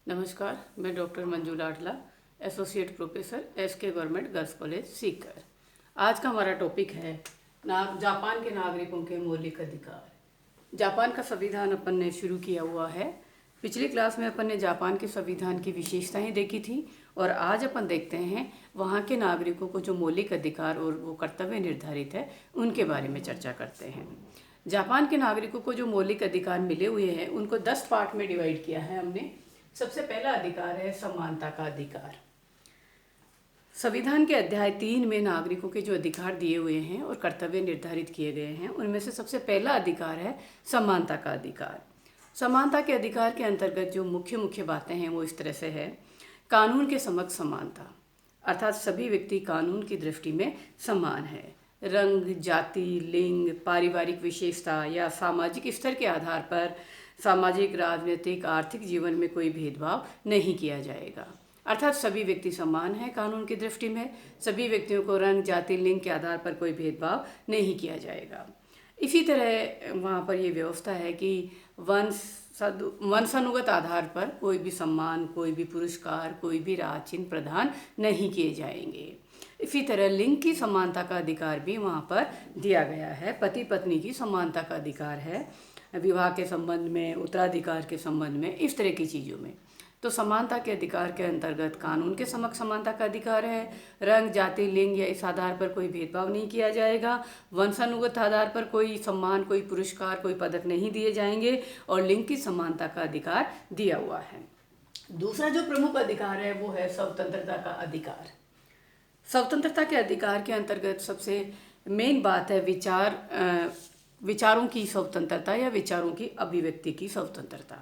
नमस्कार, मैं doctor Manju Ladla, associate professor SK government girls college Sikar. आज का हमारा टॉपिक है जापान के नागरिकों के मौलिक अधिकार। जापान का संविधान अपन ने शुरू किया हुआ है। पिछली क्लास में अपन ने जापान के संविधान की विशेषताएं देखी थी और आज अपन देखते हैं वहाँ के नागरिकों को जो मौलिक अधिकार और वो कर्तव्य निर्धारित है उनके बारे में चर्चा करते हैं। जापान के नागरिकों को जो मौलिक अधिकार मिले हुए हैं उनको 10 पार्ट में डिवाइड किया है हमने। सबसे पहला अधिकार है समानता का अधिकार। संविधान के अध्याय 3 में नागरिकों के जो अधिकार दिए हुए हैं और कर्तव्य निर्धारित किए गए हैं उनमें से सबसे पहला अधिकार है समानता का अधिकार। समानता के अधिकार के अंतर्गत जो मुख्य बातें हैं वो इस तरह से है। कानून के समक्ष समानता, अर्थात सभी व्यक्ति कानून की दृष्टि में समान है। रंग, जाति, लिंग, पारिवारिक विशेषता या सामाजिक स्तर के आधार पर सामाजिक, राजनीतिक, आर्थिक जीवन में कोई भेदभाव नहीं किया जाएगा। अर्थात सभी व्यक्ति समान हैं कानून की दृष्टि में। सभी व्यक्तियों को रंग, जाति, लिंग के आधार पर कोई भेदभाव नहीं किया जाएगा। इसी तरह वहाँ पर ये व्यवस्था है कि वंशानुगत आधार पर कोई भी सम्मान, कोई भी पुरस्कार, कोई भी राज चिन्ह प्रदान नहीं किए जाएंगे। इसी तरह लिंग की समानता का अधिकार भी वहाँ पर दिया गया है। पति पत्नी की समानता का अधिकार है, विवाह के संबंध में, उत्तराधिकार के संबंध में, इस तरह की चीज़ों में। तो समानता के अधिकार के अंतर्गत कानून के समक्ष समानता का अधिकार है। रंग, जाति, लिंग या इस आधार पर कोई भेदभाव नहीं किया जाएगा। वंशानुगत आधार पर कोई सम्मान, कोई पुरस्कार, कोई पदक नहीं दिए जाएंगे और लिंग की समानता का अधिकार दिया हुआ है। दूसरा जो प्रमुख अधिकार है वो है स्वतंत्रता का अधिकार। स्वतंत्रता के अधिकार के अंतर्गत सबसे मेन बात है विचारों की स्वतंत्रता या विचारों की अभिव्यक्ति की स्वतंत्रता।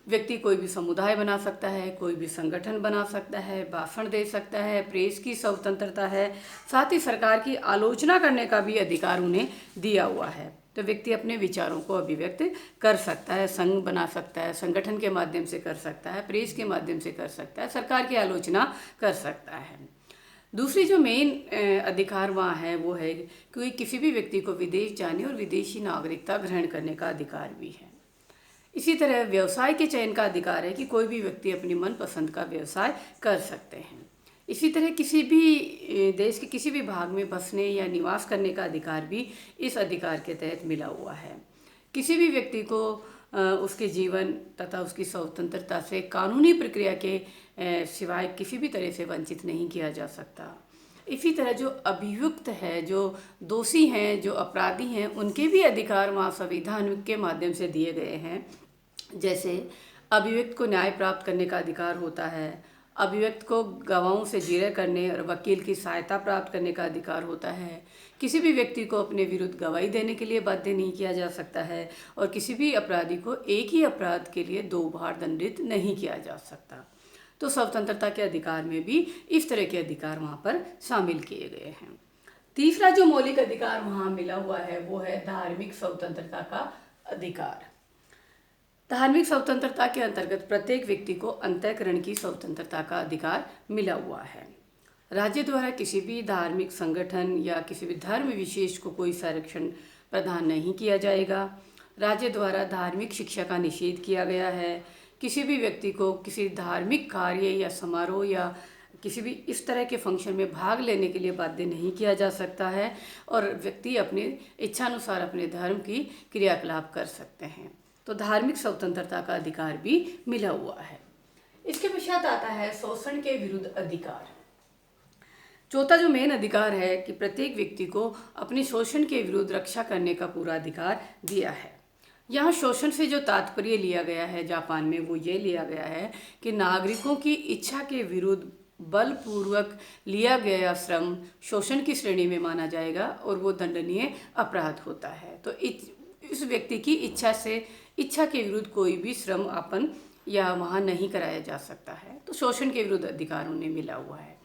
व्यक्ति कोई भी समुदाय बना सकता है, कोई भी संगठन बना सकता है, भाषण दे सकता है, प्रेस की स्वतंत्रता है, साथ ही सरकार की आलोचना करने का भी अधिकार उन्हें दिया हुआ है। तो व्यक्ति अपने विचारों को अभिव्यक्त कर सकता है, संघ बना सकता है, संगठन के माध्यम से कर सकता है, प्रेस के माध्यम से कर सकता है, सरकार की आलोचना कर सकता है। दूसरी जो मेन अधिकार वहाँ है वो है कि किसी भी व्यक्ति को विदेश जाने और विदेशी नागरिकता ग्रहण करने का अधिकार भी है। इसी तरह व्यवसाय के चयन का अधिकार है कि कोई भी व्यक्ति अपनी मनपसंद का व्यवसाय कर सकते हैं। इसी तरह किसी भी देश के किसी भी भाग में बसने या निवास करने का अधिकार भी इस अधिकार के तहत मिला हुआ है। किसी भी व्यक्ति को उसके जीवन तथा उसकी स्वतंत्रता से कानूनी प्रक्रिया के सिवाय किसी भी तरह से वंचित नहीं किया जा सकता। इसी तरह जो अभियुक्त है, जो दोषी हैं, जो अपराधी हैं, उनके भी अधिकार वहाँ संविधान के माध्यम से दिए गए हैं। जैसे अभियुक्त को न्याय प्राप्त करने का अधिकार होता है, अभियुक्त को गवाहों से जिरह करने और वकील की सहायता प्राप्त करने का अधिकार होता है। किसी भी व्यक्ति को अपने विरुद्ध गवाही देने के लिए बाध्य नहीं किया जा सकता है और किसी भी अपराधी को एक ही अपराध के लिए 2 बार दंडित नहीं किया जा सकता। तो स्वतंत्रता के अधिकार में भी इस तरह के अधिकार वहाँ पर शामिल किए गए हैं। तीसरा जो मौलिक अधिकार वहाँ मिला हुआ है वो है धार्मिक स्वतंत्रता का अधिकार। धार्मिक स्वतंत्रता के अंतर्गत प्रत्येक व्यक्ति को अंतःकरण की स्वतंत्रता का अधिकार मिला हुआ है। राज्य द्वारा किसी भी धार्मिक संगठन या किसी भी धर्म विशेष को कोई संरक्षण प्रदान नहीं किया जाएगा। राज्य द्वारा धार्मिक शिक्षा का निषेध किया गया है। किसी भी व्यक्ति को किसी धार्मिक कार्य या समारोह या किसी भी इस तरह के फंक्शन में भाग लेने के लिए बाध्य नहीं किया जा सकता है और व्यक्ति अपनी इच्छानुसार अपने धर्म की क्रियाकलाप कर सकते हैं। तो धार्मिक स्वतंत्रता का अधिकार भी मिला हुआ है। इसके पश्चात आता है शोषण के विरुद्ध अधिकार। चौथा जो मेन अधिकार है कि प्रत्येक व्यक्ति को अपने शोषण के विरुद्ध रक्षा करने का पूरा अधिकार दिया है। यहाँ शोषण से जो तात्पर्य लिया गया है जापान में वो ये लिया गया है कि नागरिकों की इच्छा के विरुद्ध बलपूर्वक लिया गया श्रम शोषण की श्रेणी में माना जाएगा और वो दंडनीय अपराध होता है। तो इस व्यक्ति की इच्छा के विरुद्ध कोई भी श्रम आपन या वहाँ नहीं कराया जा सकता है। तो शोषण के विरुद्ध अधिकार उन्हें मिला हुआ है।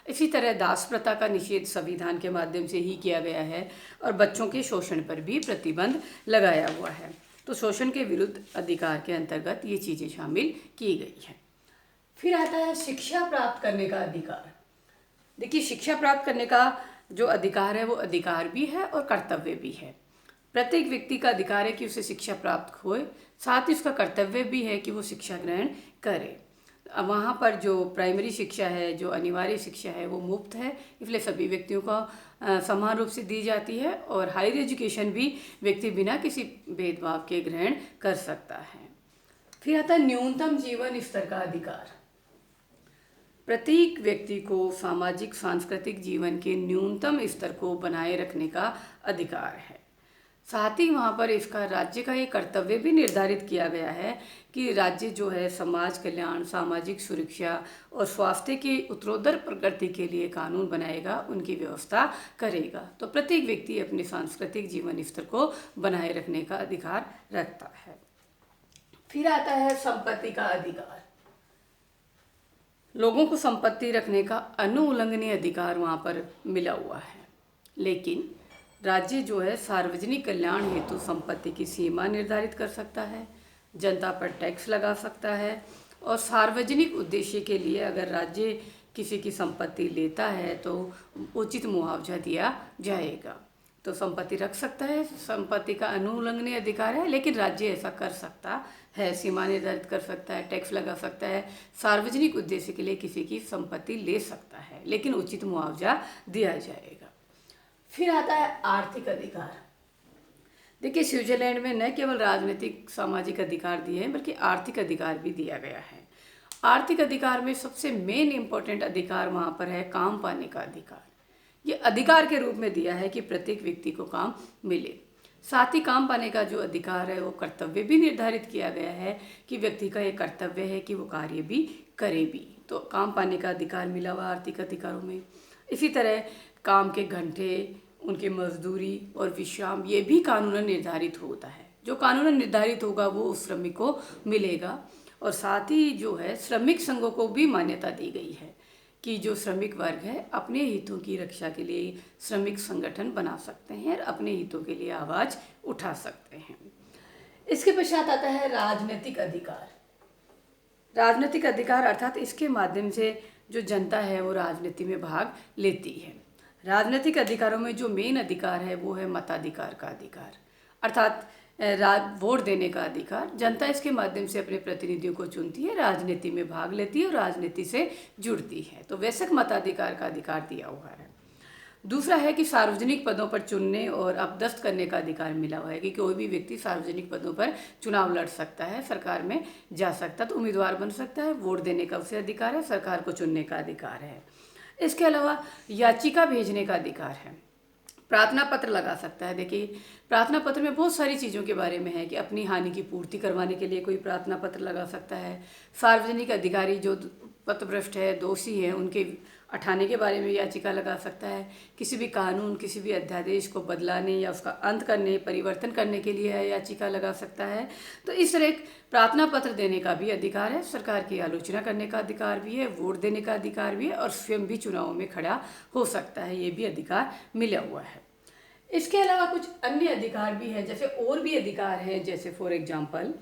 इसी तरह दास प्रथा का निषेध संविधान के माध्यम से ही किया गया है और बच्चों के शोषण पर भी प्रतिबंध लगाया हुआ है। तो शोषण के विरुद्ध अधिकार के अंतर्गत ये चीज़ें शामिल की गई हैं। फिर आता है शिक्षा प्राप्त करने का अधिकार। देखिए, शिक्षा प्राप्त करने का जो अधिकार है वो अधिकार भी है और कर्तव्य भी है। प्रत्येक व्यक्ति का अधिकार है कि उसे शिक्षा प्राप्त होए, साथ ही उसका कर्तव्य भी है कि वो शिक्षा ग्रहण करे। वहाँ पर जो प्राइमरी शिक्षा है, जो अनिवार्य शिक्षा है, वो मुफ्त है, इसलिए सभी व्यक्तियों को समान रूप से दी जाती है। और हायर एजुकेशन भी व्यक्ति बिना किसी भेदभाव के ग्रहण कर सकता है। फिर आता है न्यूनतम जीवन स्तर का अधिकार। प्रत्येक व्यक्ति को सामाजिक सांस्कृतिक जीवन के न्यूनतम स्तर को बनाए रखने का अधिकार है। साथ ही वहाँ पर इसका राज्य का एक कर्तव्य भी निर्धारित किया गया है कि राज्य जो है समाज कल्याण, सामाजिक सुरक्षा और स्वास्थ्य की उत्तरोत्तर प्रगति के लिए कानून बनाएगा, उनकी व्यवस्था करेगा। तो प्रत्येक व्यक्ति अपने सांस्कृतिक जीवन स्तर को बनाए रखने का अधिकार रखता है। फिर आता है संपत्ति का अधिकार। लोगों को संपत्ति रखने का अनुउल्लंघनीय अधिकार वहाँ पर मिला हुआ है, लेकिन राज्य जो है सार्वजनिक कल्याण हेतु संपत्ति की सीमा निर्धारित कर सकता है, जनता पर टैक्स लगा सकता है, और सार्वजनिक उद्देश्य के लिए अगर राज्य किसी की संपत्ति लेता है तो उचित मुआवजा दिया जाएगा। तो संपत्ति रख सकता है, संपत्ति का अनुउल्लंघनीय अधिकार है, लेकिन राज्य ऐसा कर सकता है, सीमा निर्धारित कर सकता है, टैक्स लगा सकता है, सार्वजनिक उद्देश्य के लिए किसी की संपत्ति ले सकता है, लेकिन उचित मुआवजा दिया जाएगा। फिर आता है आर्थिक अधिकार। देखिए, स्विट्जरलैंड में न केवल राजनीतिक सामाजिक अधिकार दिए हैं, बल्कि आर्थिक अधिकार भी दिया गया है। आर्थिक अधिकार में सबसे मेन इम्पोर्टेंट अधिकार वहाँ पर है काम पाने का अधिकार। ये अधिकार के रूप में दिया है कि प्रत्येक व्यक्ति को काम मिले। साथ ही काम पाने का जो अधिकार है वो कर्तव्य भी निर्धारित किया गया है कि व्यक्ति का ये कर्तव्य है कि वो कार्य भी करे भी। तो काम पाने का अधिकार मिला हुआ आर्थिक अधिकारों में। इसी तरह काम के घंटे, उनकी मजदूरी और विश्राम, ये भी कानूनन निर्धारित होता है। जो कानूनन निर्धारित होगा वो उस श्रमिक को मिलेगा। और साथ ही जो है श्रमिक संघों को भी मान्यता दी गई है कि जो श्रमिक वर्ग है अपने हितों की रक्षा के लिए श्रमिक संगठन बना सकते हैं और अपने हितों के लिए आवाज़ उठा सकते हैं। इसके पश्चात आता है राजनीतिक अधिकार। राजनीतिक अधिकार अर्थात इसके माध्यम से जो जनता है वो राजनीति में भाग लेती है। राजनीतिक अधिकारों में जो मेन अधिकार है वो है मताधिकार का अधिकार, अर्थात वोट देने का अधिकार। जनता इसके माध्यम से अपने प्रतिनिधियों को चुनती है, राजनीति में भाग लेती है और राजनीति से जुड़ती है। तो वैश्विक मताधिकार का अधिकार दिया हुआ है। दूसरा है कि सार्वजनिक पदों पर चुनने और अपदस्थ करने का अधिकार मिला हुआ है कि कोई भी व्यक्ति सार्वजनिक पदों पर चुनाव लड़ सकता है, सरकार में जा सकता है, तो उम्मीदवार बन सकता है। वोट देने का उसे अधिकार है, सरकार को चुनने का अधिकार है। इसके अलावा याचिका भेजने का अधिकार है, प्रार्थना पत्र लगा सकता है। देखिए, प्रार्थना पत्र में बहुत सारी चीज़ों के बारे में है कि अपनी हानि की पूर्ति करवाने के लिए कोई प्रार्थना पत्र लगा सकता है। सार्वजनिक अधिकारी जो पथभ्रष्ट है, दोषी है, उनके हटाने के बारे में याचिका लगा सकता है। किसी भी कानून, किसी भी अध्यादेश को बदलाने या उसका अंत करने, परिवर्तन करने के लिए याचिका लगा सकता है। तो इस तरह एक प्रार्थना पत्र देने का भी अधिकार है, सरकार की आलोचना करने का अधिकार भी है, वोट देने का अधिकार भी है, और स्वयं भी चुनाव में खड़ा हो सकता है। ये भी अधिकार मिला हुआ है। इसके अलावा कुछ अन्य अधिकार भी हैं, जैसे और भी अधिकार हैं, जैसे फॉर एग्जाम्पल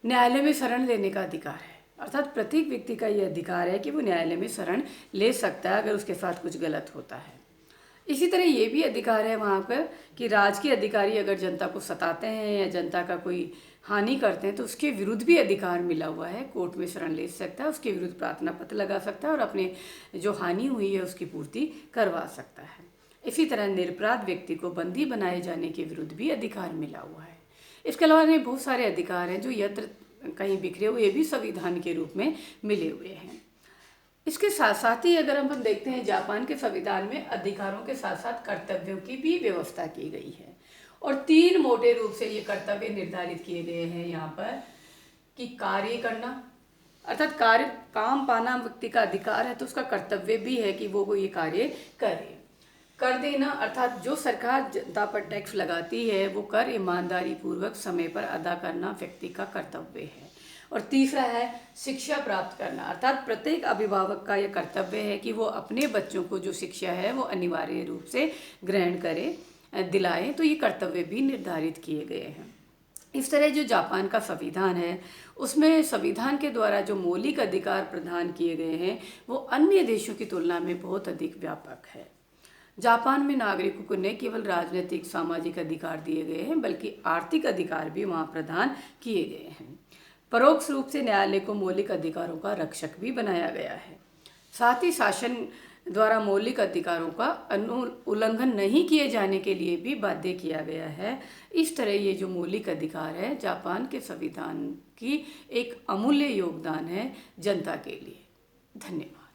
न्यायालय में शरण लेने का अधिकार है। अर्थात प्रत्येक व्यक्ति का ये अधिकार है कि वो न्यायालय में शरण ले सकता है अगर उसके साथ कुछ गलत होता है। इसी तरह ये भी अधिकार है वहाँ पर कि राजकीय अधिकारी अगर जनता को सताते हैं या जनता का कोई हानि करते हैं तो उसके विरुद्ध भी अधिकार मिला हुआ है। कोर्ट में शरण ले सकता है, उसके विरुद्ध प्रार्थना पत्र लगा सकता है और अपने जो हानि हुई है उसकी पूर्ति करवा सकता है। इसी तरह निरपराध व्यक्ति को बंदी बनाए जाने के विरुद्ध भी अधिकार मिला हुआ है। इसके अलावा नहीं बहुत सारे अधिकार हैं जो यत्र कहीं बिखरे हुए भी संविधान के रूप में मिले हुए हैं। इसके साथ साथ ही अगर हम देखते हैं जापान के संविधान में अधिकारों के साथ साथ कर्तव्यों की भी व्यवस्था की गई है और 3 मोटे रूप से ये कर्तव्य निर्धारित किए गए हैं यहाँ पर कि कार्य करना, अर्थात कार्य काम पाना व्यक्ति का अधिकार है तो उसका कर्तव्य भी है कि वो ये कार्य करे। कर देना, अर्थात जो सरकार जनता पर टैक्स लगाती है वो कर ईमानदारी पूर्वक समय पर अदा करना व्यक्ति का कर्तव्य है। और तीसरा है शिक्षा प्राप्त करना, अर्थात प्रत्येक अभिभावक का यह कर्तव्य है कि वो अपने बच्चों को जो शिक्षा है वो अनिवार्य रूप से ग्रहण करे, दिलाए। तो ये कर्तव्य भी निर्धारित किए गए हैं। इस तरह जो जापान का संविधान है उसमें संविधान के द्वारा जो मौलिक अधिकार प्रदान किए गए हैं वो अन्य देशों की तुलना में बहुत अधिक व्यापक है। जापान में नागरिकों को न केवल राजनीतिक सामाजिक अधिकार दिए गए हैं बल्कि आर्थिक अधिकार भी वहाँ प्रदान किए गए हैं। परोक्ष रूप से न्यायालय को मौलिक अधिकारों का रक्षक भी बनाया गया है। साथ ही शासन द्वारा मौलिक अधिकारों का उल्लंघन नहीं किए जाने के लिए भी बाध्य किया गया है। इस तरह ये जो मौलिक अधिकार है जापान के संविधान की एक अमूल्य योगदान है जनता के लिए। धन्यवाद।